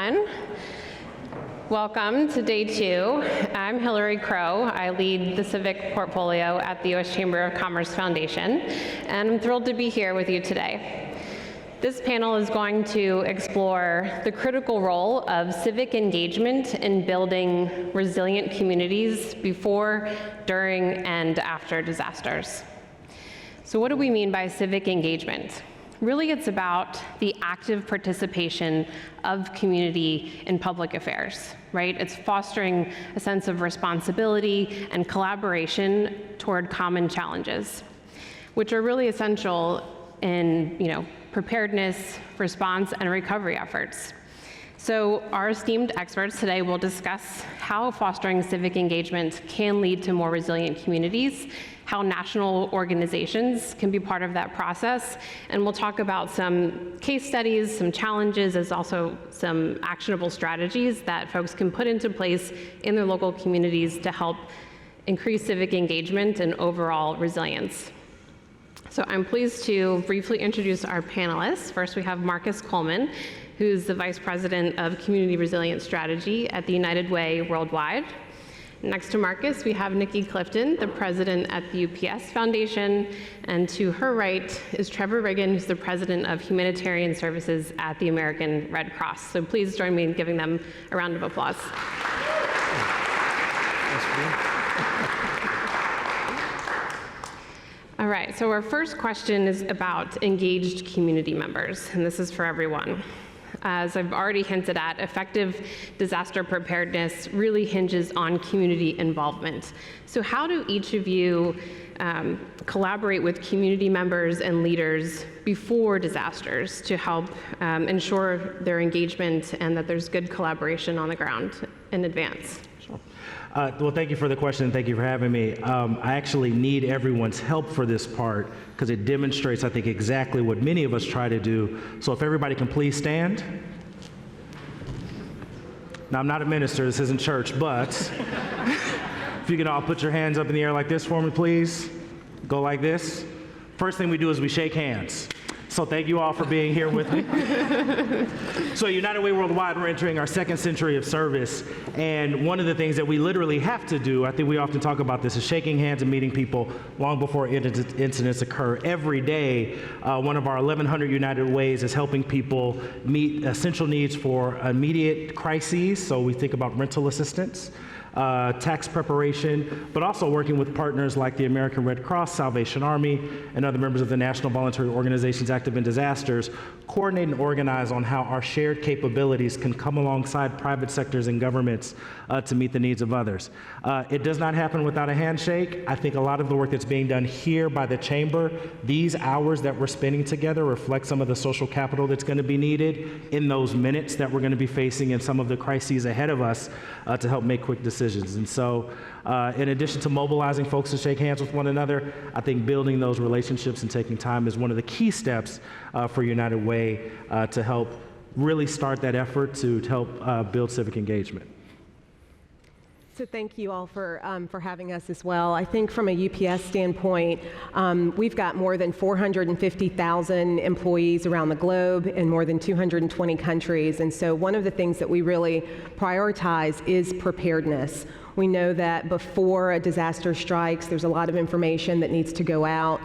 everyone. Welcome to day 2. I'm Hillary Crow. I lead the Civic portfolio at the U.S. Chamber of Commerce Foundation, and I'm thrilled to be here with you today. This panel is going to explore the critical role of civic engagement in building resilient communities before, during, and after disasters. So what do we mean by civic engagement? Really, it's about the active participation of community in public affairs, right? It's fostering a sense of responsibility and collaboration toward common challenges, which are really essential in, preparedness, response, and recovery efforts. So our esteemed experts today will discuss how fostering civic engagement can lead to more resilient communities, how national organizations can be part of that process, and we'll talk about some case studies, some challenges, as also some actionable strategies that folks can put into place in their local communities to help increase civic engagement and overall resilience. So I'm pleased to briefly introduce our panelists. First, we have Marcus Coleman, who's the Vice President of Community Resilience Strategy at the United Way Worldwide. Next to Marcus, we have Nikki Clifton, the President at the UPS Foundation, and to her right is Trevor Riggin, who's the President of Humanitarian Services at the American Red Cross. So please join me in giving them a round of applause. All right, so our first question is about engaged community members, and this is for everyone. As I've already hinted at, effective disaster preparedness really hinges on community involvement. So how do each of you collaborate with community members and leaders before disasters to help ensure their engagement and that there's good collaboration on the ground in advance? Well, thank you for the question, and thank you for having me. I actually need everyone's help for this part because it demonstrates, I think, exactly what many of us try to do. So if everybody can please stand. Now, I'm not a minister, this isn't church, but if you can all put your hands up in the air like this for me, please. Go like this. First thing we do is we shake hands. So thank you all for being here with me. So United Way Worldwide, we're entering our second century of service. And one of the things that we literally have to do, I think we often talk about this, is shaking hands and meeting people long before incidents occur. Every day, one of our 1,100 United Ways is helping people meet essential needs for immediate crises. So we think about rental assistance, tax preparation, but also working with partners like the American Red Cross, Salvation Army, and other members of the National Voluntary Organizations Active in Disasters, coordinate and organize on how our shared capabilities can come alongside private sectors and governments to meet the needs of others. It does not happen without a handshake. I think a lot of the work that's being done here by the Chamber, these hours that we're spending together reflect some of the social capital that's going to be needed in those minutes that we're going to be facing in some of the crises ahead of us to help make quick decisions. And so, in addition to mobilizing folks to shake hands with one another, I think building those relationships and taking time is one of the key steps for United Way to help really start that effort to help build civic engagement. So thank you all for having us as well. I think from a UPS standpoint, we've got more than 450,000 employees around the globe in more than 220 countries. And so one of the things that we really prioritize is preparedness. We know that before a disaster strikes, there's a lot of information that needs to go out,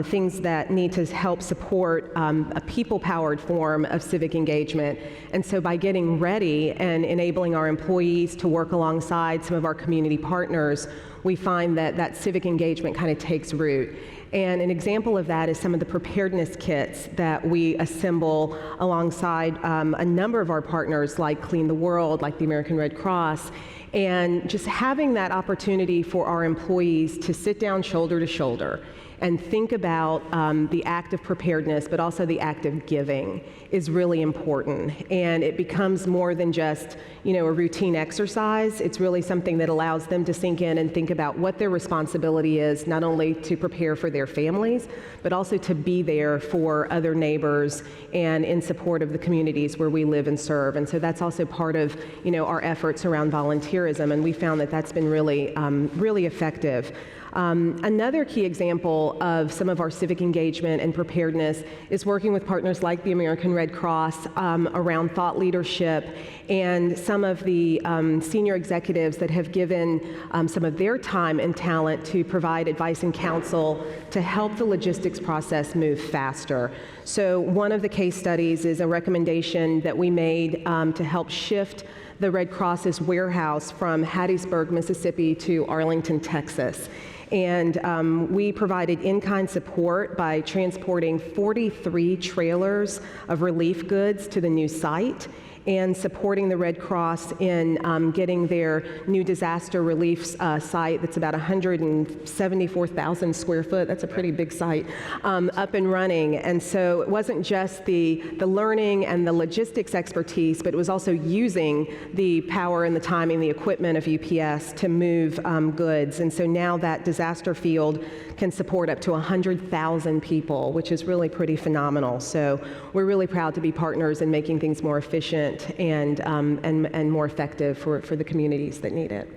things that need to help support a people-powered form of civic engagement. And so by getting ready and enabling our employees to work alongside some of our community partners, we find that that civic engagement kind of takes root. And an example of that is some of the preparedness kits that we assemble alongside a number of our partners like Clean the World, like the American Red Cross, and just having that opportunity for our employees to sit down shoulder to shoulder and think about the act of preparedness, but also the act of giving is really important. And it becomes more than just, a routine exercise. It's really something that allows them to sink in and think about what their responsibility is, not only to prepare for their families, but also to be there for other neighbors and in support of the communities where we live and serve. And so that's also part of, our efforts around volunteerism. And we found that that's been really, really effective. Another key example of some of our civic engagement and preparedness is working with partners like the American Red Cross around thought leadership and some of the senior executives that have given some of their time and talent to provide advice and counsel to help the logistics process move faster. So one of the case studies is a recommendation that we made to help shift the Red Cross's warehouse from Hattiesburg, Mississippi to Arlington, Texas. And we provided in-kind support by transporting 43 trailers of relief goods to the new site and supporting the Red Cross in getting their new disaster relief site that's about 174,000 square foot, that's a pretty big site, up and running. And so it wasn't just the learning and the logistics expertise, but it was also using the power and the timing, the equipment of UPS to move goods. And so now that disaster field can support up to 100,000 people, which is really pretty phenomenal. So we're really proud to be partners in making things more efficient and more effective for the communities that need it.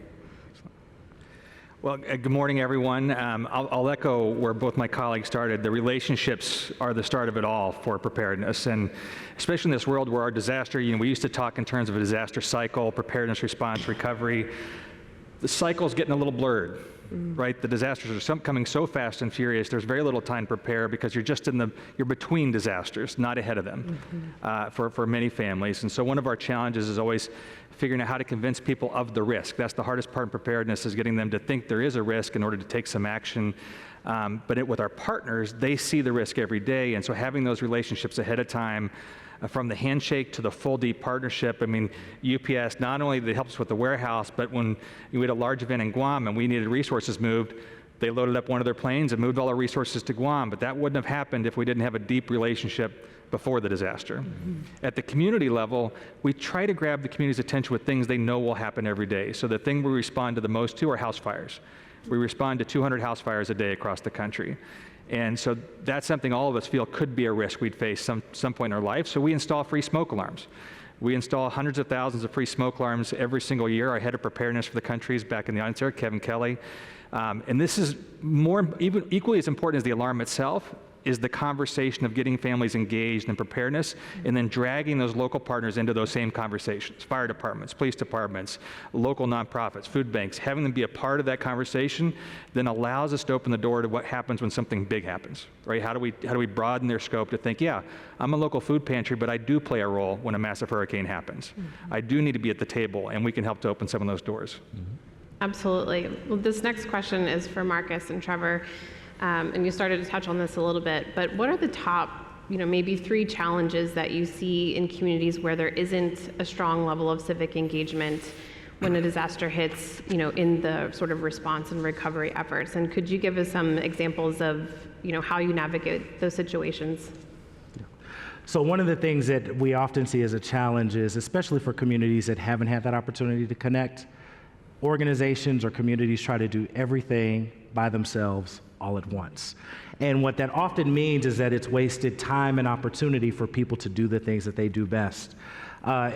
Well, good morning, everyone. I'll echo where both my colleagues started. The relationships are the start of it all for preparedness, and especially in this world where our disaster, we used to talk in terms of a disaster cycle, preparedness, response, recovery. The cycle's getting a little blurred. Right, the disasters are coming so fast and furious. There's very little time to prepare because you're between disasters, not ahead of them, for many families. And so one of our challenges is always figuring out how to convince people of the risk. That's the hardest part in preparedness, is getting them to think there is a risk in order to take some action. But with our partners, they see the risk every day, and so having those relationships ahead of time. From the handshake to the full deep partnership. I mean, UPS, not only did they help us with the warehouse, but when we had a large event in Guam and we needed resources moved, they loaded up one of their planes and moved all our resources to Guam. But that wouldn't have happened if we didn't have a deep relationship before the disaster. At the community level, we try to grab the community's attention with things they know will happen every day. So the thing we respond to the most to are house fires. We respond to 200 house fires a day across the country. And so that's something all of us feel could be a risk we'd face some point in our life. So we install free smoke alarms. We install hundreds of thousands of free smoke alarms every single year. Our head of preparedness for the country is back in the audience there, Kevin Kelly. And this is even equally as important as the alarm itself, is the conversation of getting families engaged in preparedness and then dragging those local partners into those same conversations. Fire departments, police departments, local nonprofits, food banks, having them be a part of that conversation then allows us to open the door to what happens when something big happens, right? How do we broaden their scope to think, yeah, I'm a local food pantry, but I do play a role when a massive hurricane happens. I do need to be at the table, and we can help to open some of those doors. Absolutely. Well, this next question is for Marcus and Trevor. And you started to touch on this a little bit, but what are the top, maybe 3 challenges that you see in communities where there isn't a strong level of civic engagement when a disaster hits, in the sort of response and recovery efforts? And could you give us some examples of, how you navigate those situations? So one of the things that we often see as a challenge is, especially for communities that haven't had that opportunity to connect, organizations or communities try to do everything by themselves all at once. And what that often means is that it's wasted time and opportunity for people to do the things that they do best.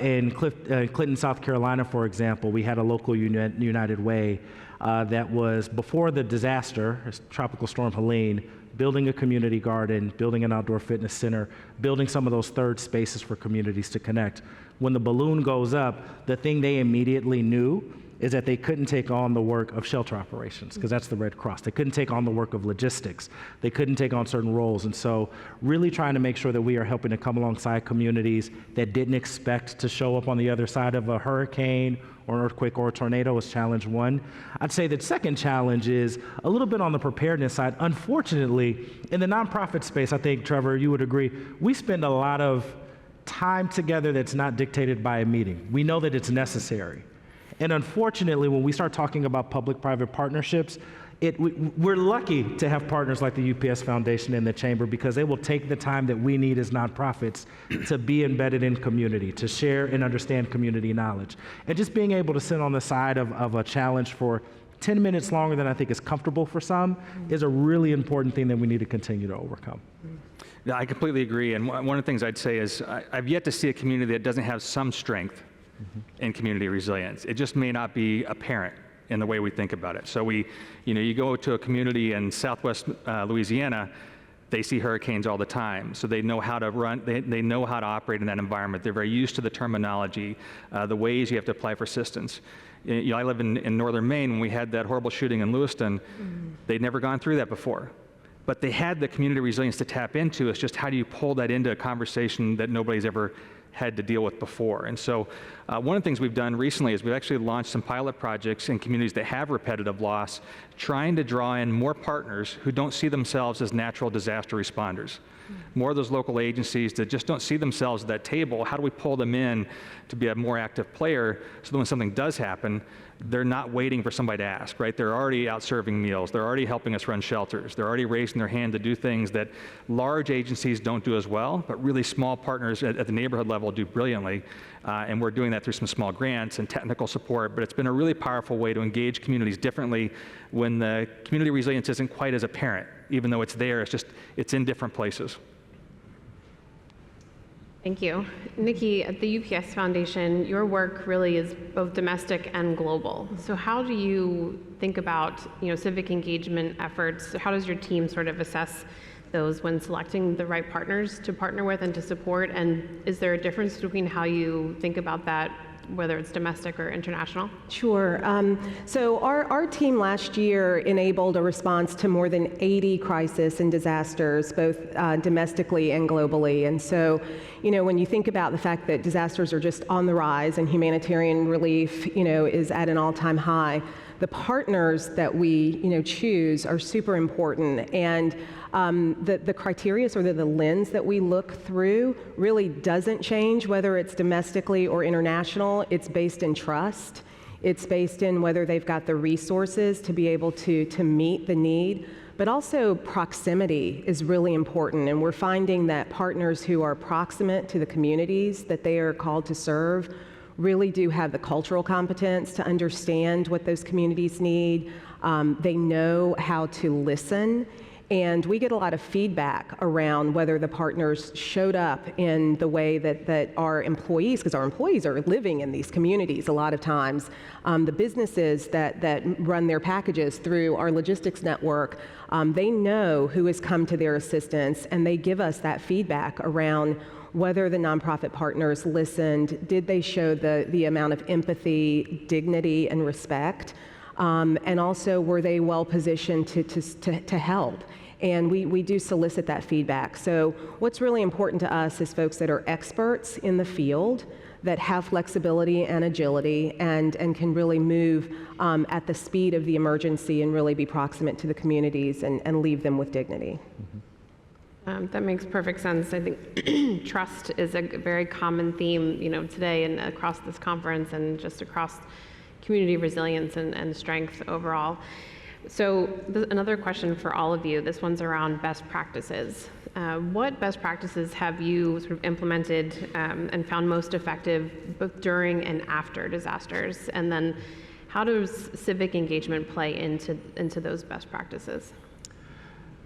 In Clinton, South Carolina, for example, we had a local United Way that was, before the disaster, Tropical Storm Helene, building a community garden, building an outdoor fitness center, building some of those third spaces for communities to connect. When the balloon goes up, the thing they immediately knew is that they couldn't take on the work of shelter operations, because that's the Red Cross. They couldn't take on the work of logistics. They couldn't take on certain roles. And so really trying to make sure that we are helping to come alongside communities that didn't expect to show up on the other side of a hurricane or an earthquake or a tornado is challenge 1. I'd say the second challenge is a little bit on the preparedness side. Unfortunately, in the nonprofit space, I think, Trevor, you would agree, we spend a lot of time together that's not dictated by a meeting. We know that it's necessary. And unfortunately, when we start talking about public-private partnerships, we're lucky to have partners like the UPS Foundation and the Chamber, because they will take the time that we need as nonprofits to be embedded in community, to share and understand community knowledge. And just being able to sit on the side of a challenge for 10 minutes longer than I think is comfortable for some is a really important thing that we need to continue to overcome. Yeah, I completely agree. And one of the things I'd say is I've yet to see a community that doesn't have some strength in community resilience. It just may not be apparent in the way we think about it. So you go to a community in Southwest Louisiana, they see hurricanes all the time, so they know how to run, they know how to operate in that environment. They're very used to the terminology, the ways you have to apply for assistance. I live in northern Maine. When we had that horrible shooting in Lewiston, they'd never gone through that before. But they had the community resilience to tap into. It's just how do you pull that into a conversation that nobody's ever had to deal with before. And so one of the things we've done recently is we've actually launched some pilot projects in communities that have repetitive loss, trying to draw in more partners who don't see themselves as natural disaster responders. More of those local agencies that just don't see themselves at that table. How do we pull them in to be a more active player so that when something does happen, they're not waiting for somebody to ask, right? They're already out serving meals. They're already helping us run shelters. They're already raising their hand to do things that large agencies don't do as well, but really small partners at the neighborhood level do brilliantly. And we're doing that through some small grants and technical support, but it's been a really powerful way to engage communities differently when the community resilience isn't quite as apparent. Even though it's there, it's in different places. Thank you. Nikki, at the UPS Foundation, your work really is both domestic and global. So how do you think about civic engagement efforts? How does your team sort of assess those when selecting the right partners to partner with and to support? And is there a difference between how you think about that, whether it's domestic or international? Sure. So our team last year enabled a response to more than 80 crises and disasters, both domestically and globally. And so, when you think about the fact that disasters are just on the rise and humanitarian relief, is at an all-time high, the partners that we, choose are super important. And the criteria, sort of the lens that we look through, really doesn't change whether it's domestically or international. It's based in trust. It's based in whether they've got the resources to be able to meet the need. But also proximity is really important. And we're finding that partners who are proximate to the communities that they are called to serve really do have the cultural competence to understand what those communities need. They know how to listen. And we get a lot of feedback around whether the partners showed up in the way that our employees, because our employees are living in these communities a lot of times, the businesses that run their packages through our logistics network, they know who has come to their assistance, and they give us that feedback around whether the nonprofit partners listened, did they show the amount of empathy, dignity, and respect, and also were they well positioned to help. And we do solicit that feedback. So what's really important to us is folks that are experts in the field, that have flexibility and agility, and can really move at the speed of the emergency and really be proximate to the communities and leave them with dignity. That makes perfect sense. I think trust is a very common theme, today and across this conference and just across community resilience and strength overall. So another question for all of you, this one's around best practices. What best practices have you sort of implemented and found most effective both during and after disasters? And then how does civic engagement play into those best practices?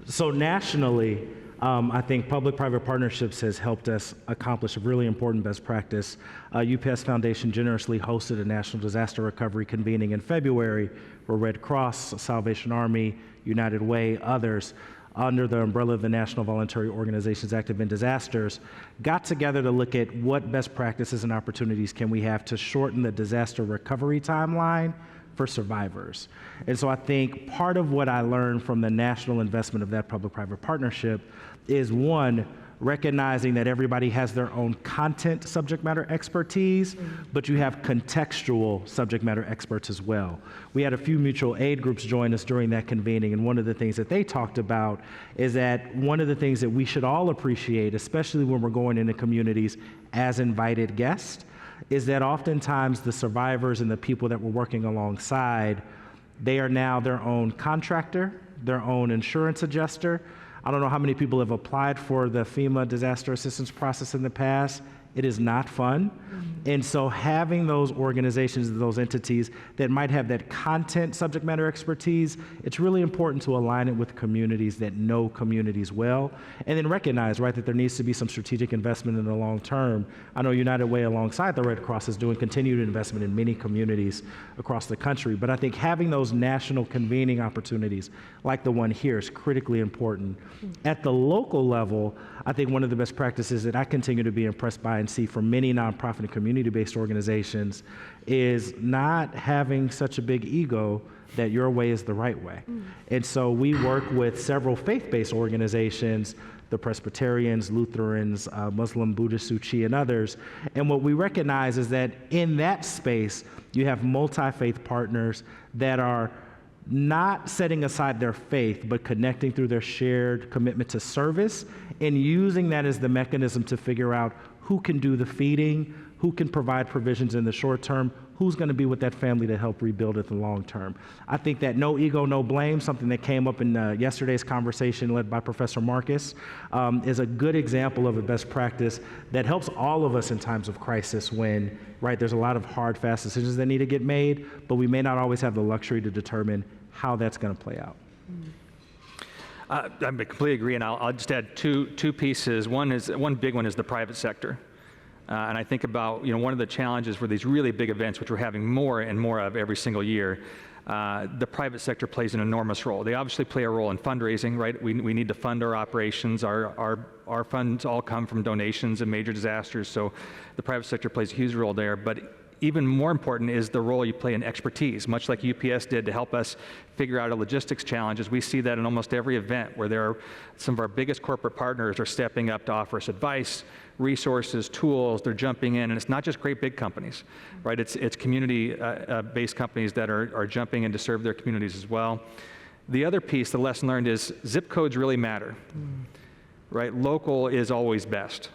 So nationally, I think public-private partnerships has helped us accomplish a really important best practice. UPS Foundation generously hosted a national disaster recovery convening in February where Red Cross, Salvation Army, United Way, others, under the umbrella of the National Voluntary Organizations Active in Disasters, got together to look at what best practices and opportunities can we have to shorten the disaster recovery timeline for survivors. And so I think part of what I learned from the national investment of that public-private partnership is, one, recognizing that everybody has their own content subject matter expertise, but you have contextual subject matter experts as well. We had a few mutual aid groups join us during that convening, and one of the things that they talked about is that one of the things that we should all appreciate, especially when we're going into communities as invited guests, is that oftentimes the survivors and the people that we're working alongside, they are now their own contractor, their own insurance adjuster. I don't know how many people have applied for the FEMA disaster assistance process in the past. It is not fun. And so having those organizations, those entities that might have that content subject matter expertise, it's really important to align it with communities that know communities well, and then recognize, right, that there needs to be some strategic investment in the long term. I know United Way alongside the Red Cross is doing continued investment in many communities across the country, but I think having those national convening opportunities like the one here is critically important. At the local level, I think one of the best practices that I continue to be impressed by and see from many nonprofit and community-based organizations is not having such a big ego that your way is the right way. And so we work with several faith-based organizations, the Presbyterians, Lutherans, Muslim, Buddhist, Suchi, and others. And what we recognize is that in that space, you have multi-faith partners that are not setting aside their faith, but connecting through their shared commitment to service and using that as the mechanism to figure out who can do the feeding, who can provide provisions in the short term, who's going to be with that family to help rebuild it in the long term. I think that no ego, no blame, something that came up in yesterday's conversation led by Professor Marcus, is a good example of a best practice that helps all of us in times of crisis when, right, there's a lot of hard, fast decisions that need to get made, but we may not always have the luxury to determine how that's going to play out. I completely agree, and I'll just add two pieces. One big one is the private sector. And I think about, one of the challenges for these really big events, which we're having more and more of every single year, the private sector plays an enormous role. They obviously play a role in fundraising, right? We need to fund our operations. Our funds all come from donations and major disasters, so the private sector plays a huge role there. But even more important is the role you play in expertise, much like UPS did to help us figure out our logistics challenges. We see that in almost every event where some of our biggest corporate partners are stepping up to offer us advice, resources, tools. They're jumping in, and it's not just great big companies, right? It's community-based companies that are jumping in to serve their communities as well. The other piece, the lesson learned, is zip codes really matter, right? Local is always best.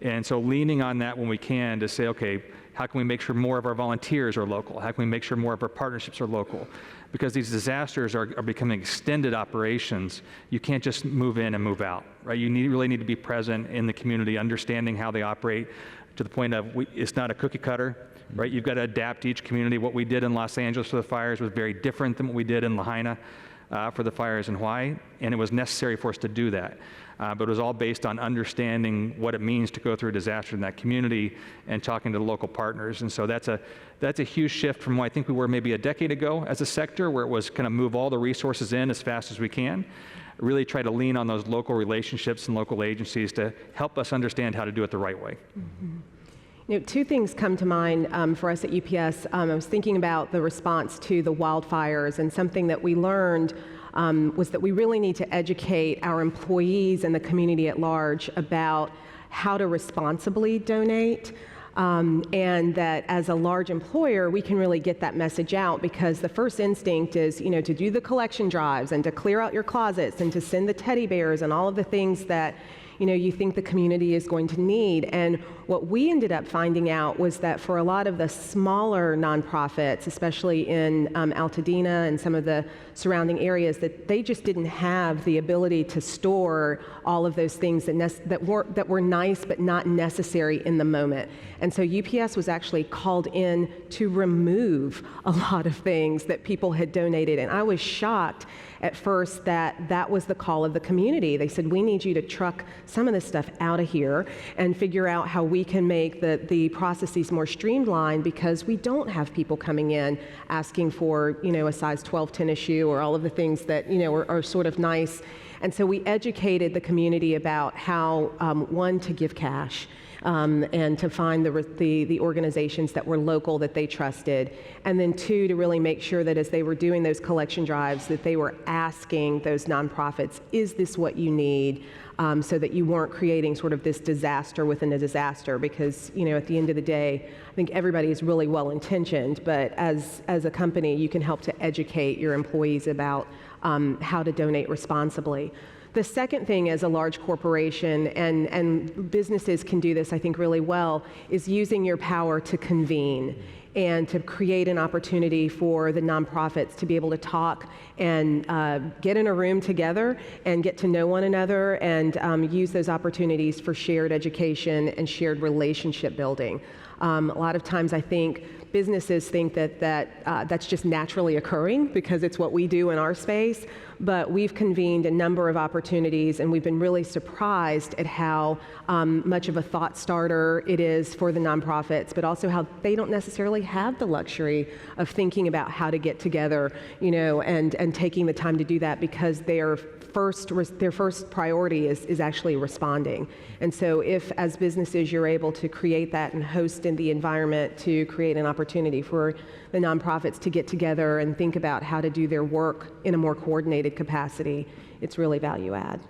And so leaning on that when we can to say, okay, how can we make sure more of our volunteers are local? How can we make sure more of our partnerships are local? Because these disasters are becoming extended operations. You can't just move in and move out, right? You really need to be present in the community, understanding how they operate to the point of it's not a cookie cutter, right? You've got to adapt to each community. What we did in Los Angeles for the fires was very different than what we did in Lahaina for the fires in Hawaii, and it was necessary for us to do that. But it was all based on understanding what it means to go through a disaster in that community and talking to the local partners. And so that's a huge shift from what I think we were maybe a decade ago as a sector, where it was kind of move all the resources in as fast as we can, really try to lean on those local relationships and local agencies to help us understand how to do it the right way. Mm-hmm. Two things come to mind for us at UPS. I was thinking about the response to the wildfires, and something that we learned was that we really need to educate our employees and the community at large about how to responsibly donate, and that as a large employer, we can really get that message out, because the first instinct is, to do the collection drives and to clear out your closets and to send the teddy bears and all of the things that you think the community is going to need. And what we ended up finding out was that for a lot of the smaller nonprofits, especially in Altadena and some of the surrounding areas, that they just didn't have the ability to store all of those things that were nice but not necessary in the moment. And so UPS was actually called in to remove a lot of things that people had donated. And I was shocked at first that was the call of the community. They said, we need you to truck some of this stuff out of here and figure out how we can make the processes more streamlined, because we don't have people coming in asking for, a size 12 tennis shoe or all of the things that, are sort of nice. And so we educated the community about how, one, to give cash, and to find the organizations that were local that they trusted, and then two, to really make sure that as they were doing those collection drives, that they were asking those nonprofits, is this what you need? So that you weren't creating sort of this disaster within a disaster, because at the end of the day, I think everybody is really well intentioned, but as a company, you can help to educate your employees about how to donate responsibly. The second thing as a large corporation, and businesses can do this, I think, really well, is using your power to convene and to create an opportunity for the nonprofits to be able to talk and get in a room together and get to know one another and use those opportunities for shared education and shared relationship building. A lot of times I think businesses think that that's just naturally occurring because it's what we do in our space, but we've convened a number of opportunities and we've been really surprised at how much of a thought starter it is for the nonprofits, but also how they don't necessarily have the luxury of thinking about how to get together, and taking the time to do that because their first priority is actually responding. And so if, as businesses, you're able to create that and host in the environment to create an opportunity for the nonprofits to get together and think about how to do their work in a more coordinated capacity, it's really value add.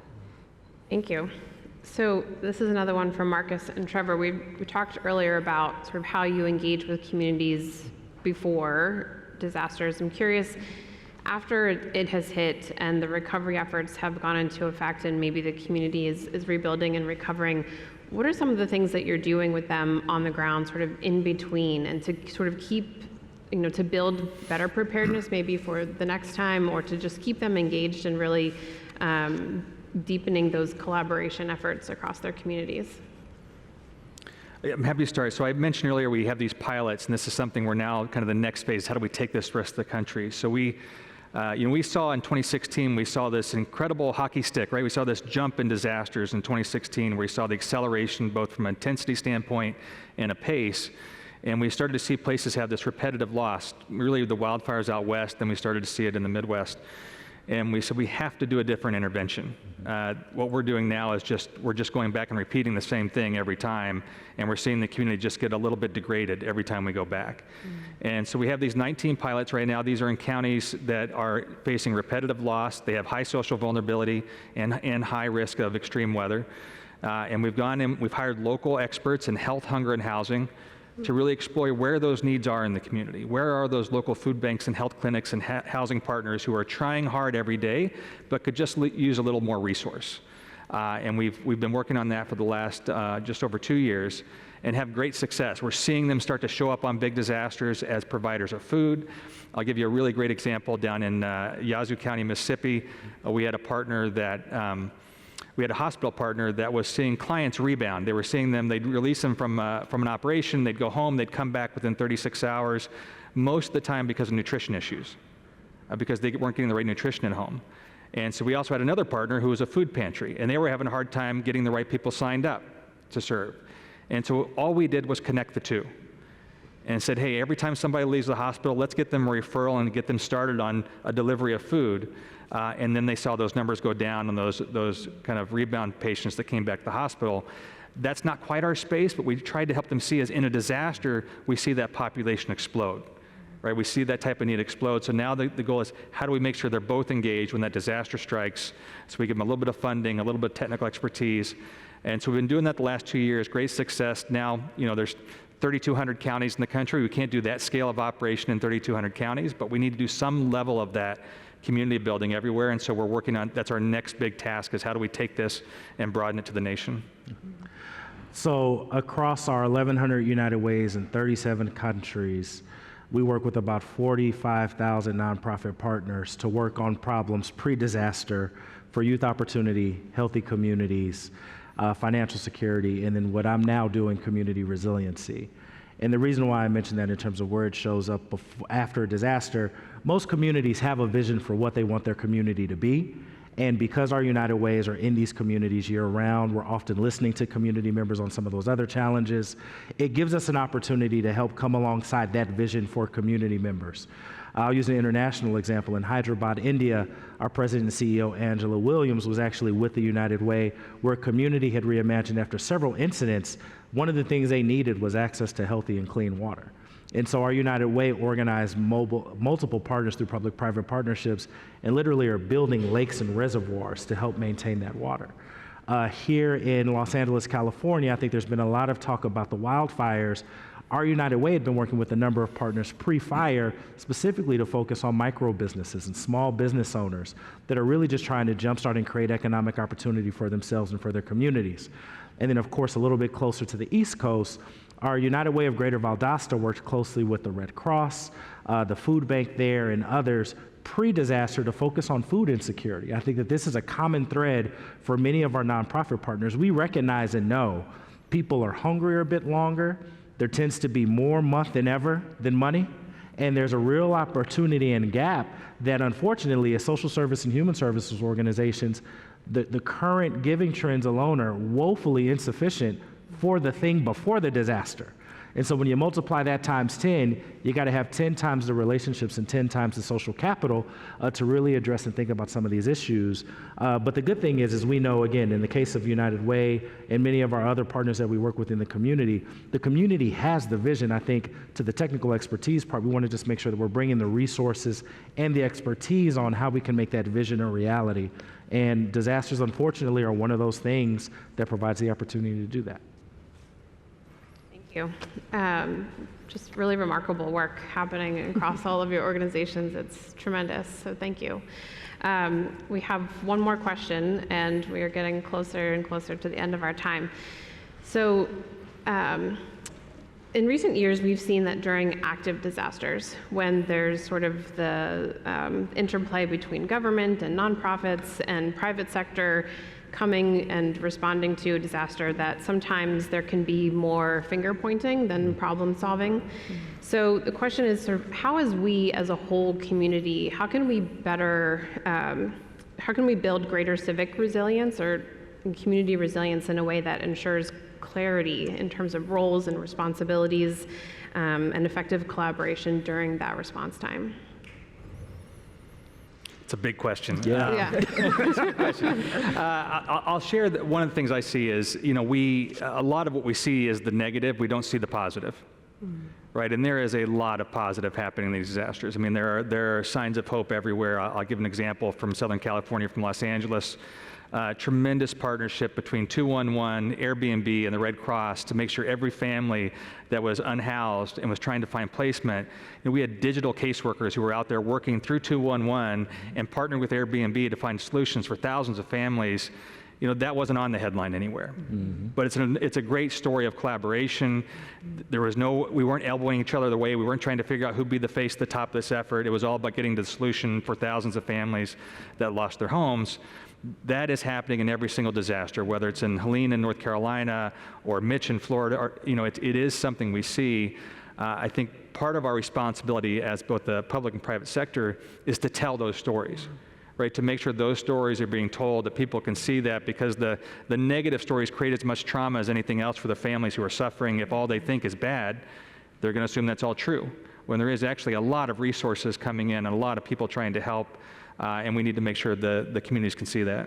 Thank you. So this is another one from Marcus and Trevor. We talked earlier about sort of how you engage with communities before disasters. I'm curious, after it has hit and the recovery efforts have gone into effect and maybe the community is rebuilding and recovering, what are some of the things that you're doing with them on the ground sort of in between and to sort of keep, to build better preparedness maybe for the next time, or to just keep them engaged and really deepening those collaboration efforts across their communities? I'm happy to start. So I mentioned earlier we have these pilots, and this is something we're now kind of the next phase. How do we take this to the rest of the country? So we saw in 2016, we saw this incredible hockey stick, right? We saw this jump in disasters in 2016 where we saw the acceleration both from an intensity standpoint and a pace. And we started to see places have this repetitive loss, really the wildfires out west, then we started to see it in the Midwest. And we said we have to do a different intervention. What we're doing now is we're just going back and repeating the same thing every time, and we're seeing the community just get a little bit degraded every time we go back. And so we have these 19 pilots right now. These are in counties that are facing repetitive loss. They have high social vulnerability and high risk of extreme weather. And we've gone in, we've hired local experts in health, hunger, and housing to really explore where those needs are in the community. Where are those local food banks and health clinics and housing partners who are trying hard every day, but could just use a little more resource? And we've been working on that for the last just over 2 years and have great success. We're seeing them start to show up on big disasters as providers of food. I'll give you a really great example down in Yazoo County, Mississippi. We had a partner that we had a hospital partner that was seeing clients rebound. They were seeing them, they'd release them from an operation, they'd go home, they'd come back within 36 hours, most of the time because of nutrition issues, because they weren't getting the right nutrition at home. And so we also had another partner who was a food pantry, and they were having a hard time getting the right people signed up to serve. And so all we did was connect the two and said, hey, every time somebody leaves the hospital, let's get them a referral and get them started on a delivery of food. And then they saw those numbers go down on those kind of rebound patients that came back to the hospital. That's not quite our space, but we tried to help them see as in a disaster, we see that population explode, right? We see that type of need explode. So now the goal is how do we make sure they're both engaged when that disaster strikes, so we give them a little bit of funding, a little bit of technical expertise. And so we've been doing that the last 2 years, great success. Now, there's 3,200 counties in the country. We can't do that scale of operation in 3,200 counties, but we need to do some level of that community building everywhere, and so we're working on, that's our next big task, is how do we take this and broaden it to the nation. So across our 1,100 United Ways in 37 countries, we work with about 45,000 nonprofit partners to work on problems pre-disaster for youth opportunity, healthy communities, financial security, and then what I'm now doing, community resiliency. And the reason why I mention that in terms of where it shows up after a disaster, most communities have a vision for what they want their community to be. And because our United Ways are in these communities year-round, we're often listening to community members on some of those other challenges. It gives us an opportunity to help come alongside that vision for community members. I'll use an international example. In Hyderabad, India, our president and CEO, Angela Williams, was actually with the United Way, where a community had reimagined after several incidents. One of the things they needed was access to healthy and clean water. And so our United Way organized multiple partners through public-private partnerships and literally are building lakes and reservoirs to help maintain that water. Here in Los Angeles, California, I think there's been a lot of talk about the wildfires. our United Way had been working with a number of partners pre-fire specifically to focus on micro businesses and small business owners that are really just trying to jumpstart and create economic opportunity for themselves and for their communities. And then, of course, a little bit closer to the East Coast, our United Way of Greater Valdosta worked closely with the Red Cross, the food bank there, and others pre-disaster to focus on food insecurity. I think that this is a common thread for many of our nonprofit partners. We recognize and know people are hungrier a bit longer. There tends to be more month than ever than money. And there's a real opportunity and gap that, unfortunately, as social service and human services organizations, the current giving trends alone are woefully insufficient for the thing before the disaster. And so when you multiply that times 10, you got to have 10 times the relationships and 10 times the social capital to really address and think about some of these issues. But the good thing is we know, again, in the case of United Way and many of our other partners that we work with in the community has the vision. I think to the technical expertise part, we want to just make sure that we're bringing the resources and the expertise on how we can make that vision a reality. And disasters, unfortunately, are one of those things that provides the opportunity to do that. You. Just really remarkable work happening across all of your organizations. It's tremendous, so thank you. We have one more question, and we are getting closer and closer to the end of our time. So in recent years, we've seen that during active disasters, when there's sort of the interplay between government and nonprofits and private sector coming and responding to a disaster, that sometimes there can be more finger pointing than problem solving. So the question is sort of how as we as a whole community, how can we build greater civic resilience or community resilience in a way that ensures clarity in terms of roles and responsibilities and effective collaboration during that response time? It's a big question. Yeah. It's a good question. I'll share that one of the things I see is, a lot of what we see is the negative. We don't see the positive, right? And there is a lot of positive happening in these disasters. I mean, there are signs of hope everywhere. I'll give an example from Southern California, from Los Angeles. Tremendous partnership between 211, Airbnb, and the Red Cross to make sure every family that was unhoused and was trying to find placement, we had digital caseworkers who were out there working through 211 and partnering with Airbnb to find solutions for thousands of families. That wasn't on the headline anywhere. Mm-hmm. But it's a great story of collaboration. We weren't elbowing each other the way. We weren't trying to figure out who'd be the face at the top of this effort. It was all about getting to the solution for thousands of families that lost their homes. That is happening in every single disaster, whether it's in Helene in North Carolina or Mitch in Florida. It is something we see. I think part of our responsibility as both the public and private sector is to tell those stories, right? To make sure those stories are being told, that people can see that, because the negative stories create as much trauma as anything else for the families who are suffering. If all they think is bad, they're going to assume that's all true, when there is actually a lot of resources coming in and a lot of people trying to help. And we need to make sure the communities can see that.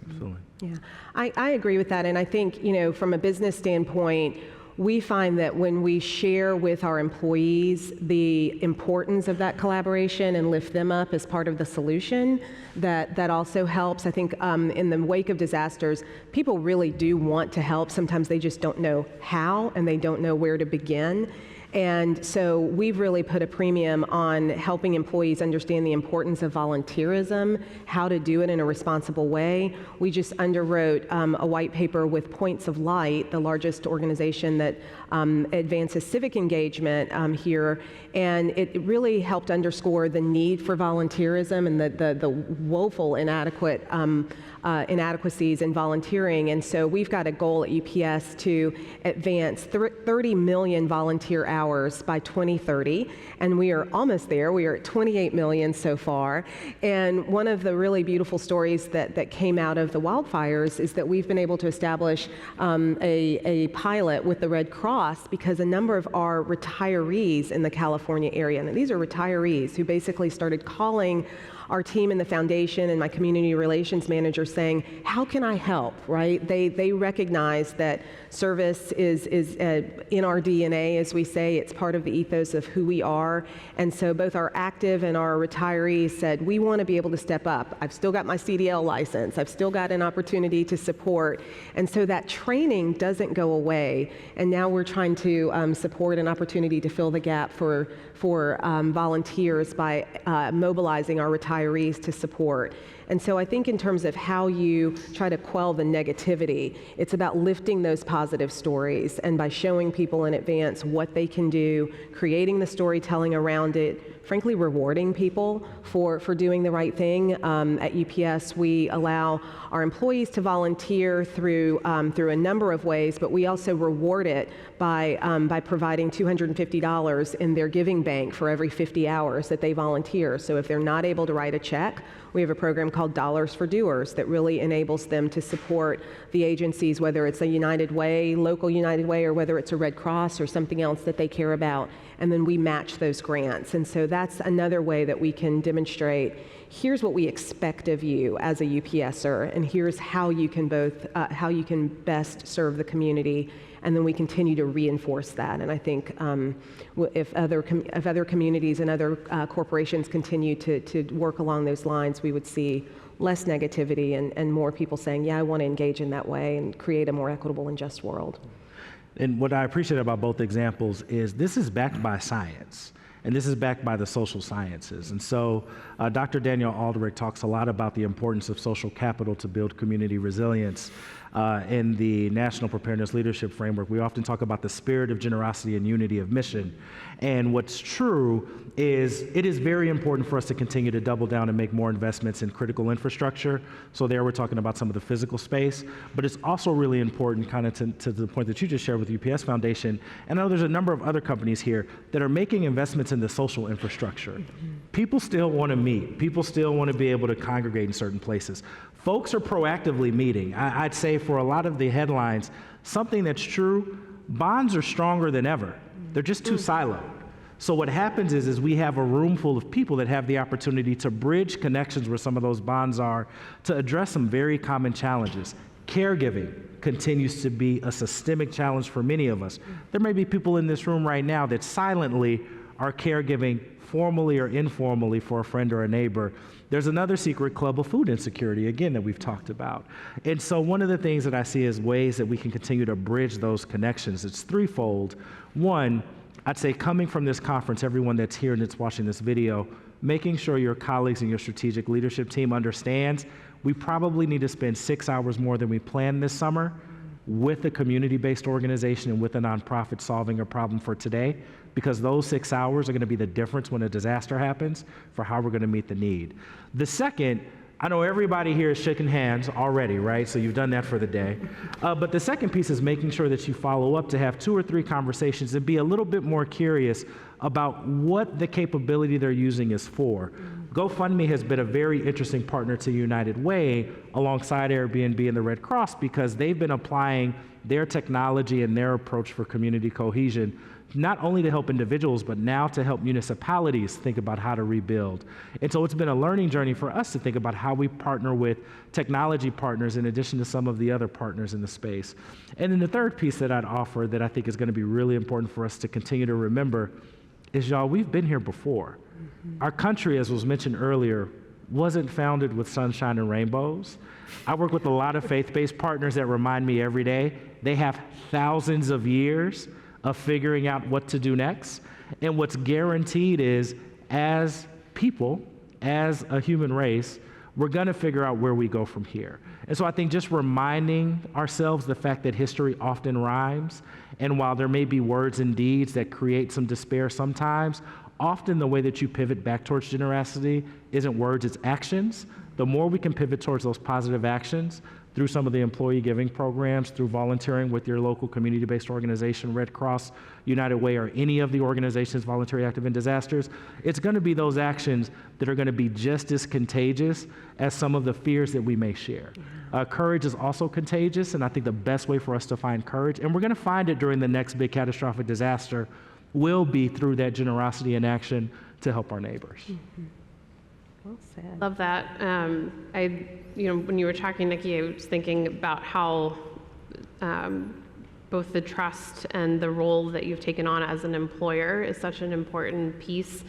Absolutely. Yeah, I agree with that. And I think, from a business standpoint, we find that when we share with our employees the importance of that collaboration and lift them up as part of the solution, that also helps. I think in the wake of disasters, people really do want to help. Sometimes they just don't know how, and they don't know where to begin. And so we've really put a premium on helping employees understand the importance of volunteerism, how to do it in a responsible way. We just underwrote a white paper with Points of Light, the largest organization that advances civic engagement here, and it really helped underscore the need for volunteerism and the woeful inadequacies in volunteering. And so we've got a goal at UPS to advance 30 million volunteer hours by 2030, and we are almost there. We are at 28 million so far. And one of the really beautiful stories that came out of the wildfires is that we've been able to establish a pilot with the Red Cross, because a number of our retirees in the California area, and these are retirees who basically started calling our team in the foundation and my community relations manager saying, how can I help, right? They recognize that service is in our DNA, as we say. It's part of the ethos of who we are. And so both our active and our retirees said, we want to be able to step up. I've still got my CDL license. I've still got an opportunity to support. And so that training doesn't go away. And now we're trying to support an opportunity to fill the gap for volunteers by mobilizing our retirees to support. And so I think in terms of how you try to quell the negativity, it's about lifting those positive stories, and by showing people in advance what they can do, creating the storytelling around it, frankly rewarding people for doing the right thing. At UPS, we allow our employees to volunteer through a number of ways, but we also reward it by providing $250 in their giving bank for every 50 hours that they volunteer. So if they're not able to write a check, we have a program called Dollars for Doers that really enables them to support the agencies, whether it's a United Way, local United Way, or whether it's a Red Cross or something else that they care about. And then we match those grants. And so that's another way that we can demonstrate, here's what we expect of you as a UPSer, and here's how you can best serve the community. And then we continue to reinforce that. And I think if other communities and other corporations continue to work along those lines, we would see less negativity and more people saying, yeah, I want to engage in that way and create a more equitable and just world. And what I appreciate about both examples is this is backed by science. And this is backed by the social sciences. And so Dr. Daniel Aldrich talks a lot about the importance of social capital to build community resilience. In the National Preparedness Leadership Framework, we often talk about the spirit of generosity and unity of mission. And what's true is it is very important for us to continue to double down and make more investments in critical infrastructure. So there we're talking about some of the physical space, but it's also really important kind of to the point that you just shared with UPS Foundation. And I know there's a number of other companies here that are making investments in the social infrastructure. Mm-hmm. People still want to meet. People still want to be able to congregate in certain places. Folks are proactively meeting. I'd say for a lot of the headlines, something that's true, bonds are stronger than ever. They're just too siloed. So what happens is we have a room full of people that have the opportunity to bridge connections where some of those bonds are to address some very common challenges. Caregiving continues to be a systemic challenge for many of us. There may be people in this room right now that silently are caregiving formally or informally for a friend or a neighbor. There's another secret club of food insecurity, again, that we've talked about. And so one of the things that I see as ways that we can continue to bridge those connections, it's threefold. One, I'd say coming from this conference, everyone that's here and that's watching this video, making sure your colleagues and your strategic leadership team understands we probably need to spend 6 hours more than we planned this summer with a community-based organization and with a nonprofit solving a problem for today, because those 6 hours are going to be the difference when a disaster happens for how we're going to meet the need. The second, I know everybody here is shaking hands already, right? So you've done that for the day. But the second piece is making sure that you follow up to have 2 or 3 conversations and be a little bit more curious about what the capability they're using is for. GoFundMe has been a very interesting partner to United Way alongside Airbnb and the Red Cross, because they've been applying their technology and their approach for community cohesion, not only to help individuals, but now to help municipalities think about how to rebuild. And so it's been a learning journey for us to think about how we partner with technology partners in addition to some of the other partners in the space. And then the third piece that I'd offer that I think is going to be really important for us to continue to remember is, y'all, we've been here before. Mm-hmm. Our country, as was mentioned earlier, wasn't founded with sunshine and rainbows. I work with a lot of faith-based partners that remind me every day they have thousands of years of figuring out what to do next. And what's guaranteed is, as people, as a human race, we're gonna figure out where we go from here. And so I think just reminding ourselves the fact that history often rhymes, and while there may be words and deeds that create some despair sometimes, often the way that you pivot back towards generosity isn't words, it's actions. The more we can pivot towards those positive actions through some of the employee giving programs, through volunteering with your local community-based organization, Red Cross, United Way, or any of the organizations voluntary active in disasters, it's gonna be those actions that are gonna be just as contagious as some of the fears that we may share. Courage is also contagious, and I think the best way for us to find courage, and we're gonna find it during the next big catastrophic disaster, will be through that generosity and action to help our neighbors. Mm-hmm. Well said. Love that. When you were talking, Nikki, I was thinking about how both the trust and the role that you've taken on as an employer is such an important piece.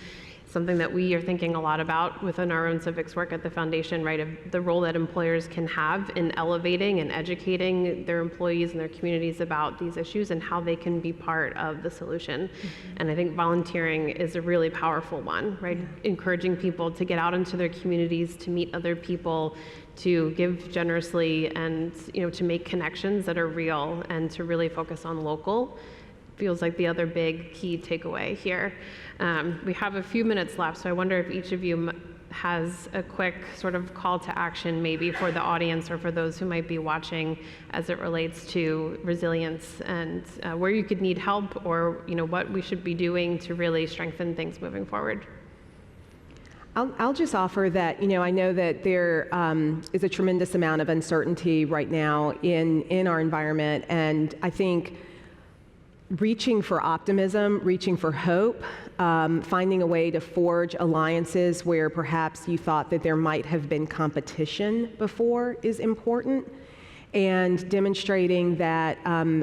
Something that we are thinking a lot about within our own civics work at the foundation, right? Of the role that employers can have in elevating and educating their employees and their communities about these issues and how they can be part of the solution. And I think volunteering is a really powerful one, right? Encouraging people to get out into their communities, to meet other people, to give generously, and to make connections that are real, and to really focus on local. Feels like the other big key takeaway here. We have a few minutes left, so I wonder if each of you has a quick sort of call to action maybe for the audience or for those who might be watching as it relates to resilience and where you could need help, or what we should be doing to really strengthen things moving forward. I'll just offer that, I know that there is a tremendous amount of uncertainty right now in our environment, and I think reaching for optimism, reaching for hope, finding a way to forge alliances where perhaps you thought that there might have been competition before is important, and demonstrating that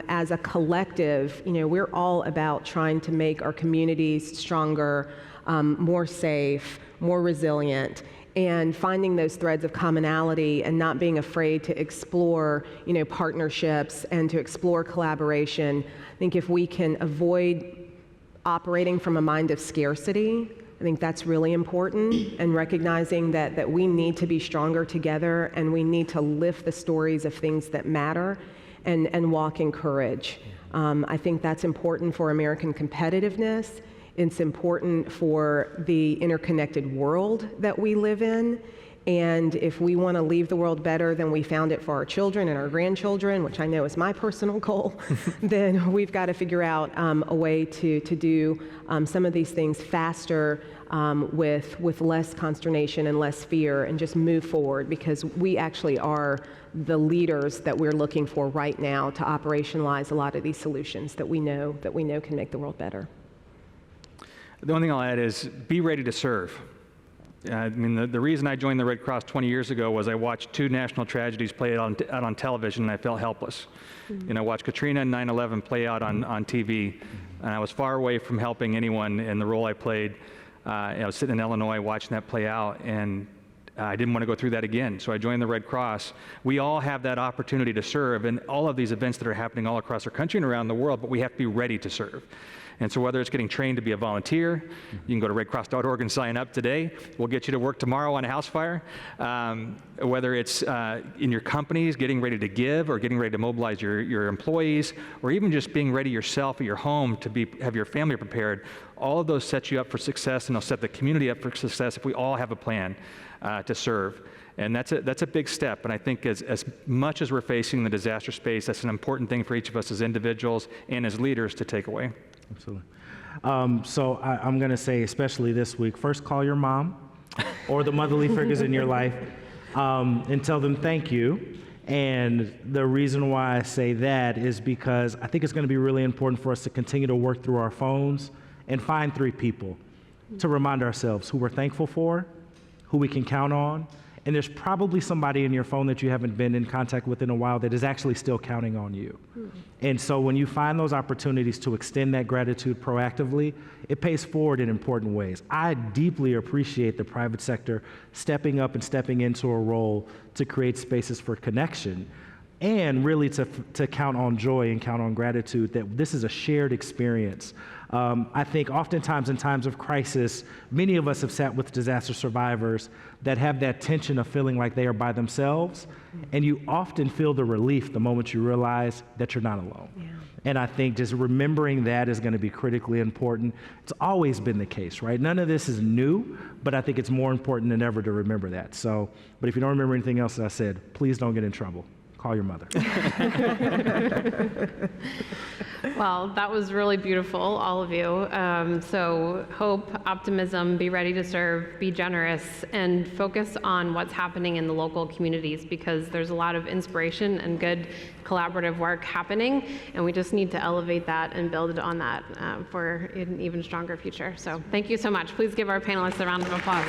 as a collective, we're all about trying to make our communities stronger, more safe, more resilient, and finding those threads of commonality and not being afraid to explore, partnerships and to explore collaboration. I think if we can avoid operating from a mind of scarcity, I think that's really important, and recognizing that we need to be stronger together, and we need to lift the stories of things that matter and walk in courage. I think that's important for American competitiveness. It's important for the interconnected world that we live in. And if we want to leave the world better than we found it for our children and our grandchildren, which I know is my personal goal, then we've got to figure out a way to do some of these things faster, with less consternation and less fear, and just move forward, because we actually are the leaders that we're looking for right now to operationalize a lot of these solutions that we know can make the world better. The only thing I'll add is be ready to serve. I mean, the reason I joined the Red Cross 20 years ago was I watched two national tragedies play out on television, and I felt helpless. I watched Katrina and 9/11 play out on TV, and I was far away from helping anyone in the role I played. I was sitting in Illinois watching that play out, and I didn't want to go through that again, so I joined the Red Cross. We all have that opportunity to serve in all of these events that are happening all across our country and around the world, but we have to be ready to serve. And so whether it's getting trained to be a volunteer, you can go to redcross.org and sign up today. We'll get you to work tomorrow on a house fire. Whether it's in your companies, getting ready to give, or getting ready to mobilize your employees, or even just being ready yourself at your home to have your family prepared, all of those set you up for success, and they'll set the community up for success if we all have a plan to serve. And that's a big step. And I think as much as we're facing the disaster space, that's an important thing for each of us as individuals and as leaders to take away. Absolutely. So I'm going to say, especially this week, first call your mom or the motherly figures in your life and tell them thank you. And the reason why I say that is because I think it's going to be really important for us to continue to work through our phones and find 3 people to remind ourselves who we're thankful for, who we can count on. And there's probably somebody in your phone that you haven't been in contact with in a while that is actually still counting on you. And so when you find those opportunities to extend that gratitude proactively, it pays forward in important ways. I deeply appreciate the private sector stepping up and stepping into a role to create spaces for connection, and really to count on joy and count on gratitude, that this is a shared experience. I think oftentimes in times of crisis, many of us have sat with disaster survivors that have that tension of feeling like they are by themselves, and you often feel the relief the moment you realize that you're not alone. Yeah. And I think just remembering that is going to be critically important. It's always been the case, right? None of this is new, but I think it's more important than ever to remember that. So, but if you don't remember anything else that I said, please don't get in trouble. Call your mother. Well, that was really beautiful, all of you. So hope, optimism, be ready to serve, be generous, and focus on what's happening in the local communities, because there's a lot of inspiration and good collaborative work happening, and we just need to elevate that and build on that for an even stronger future. So thank you so much. Please give our panelists a round of applause.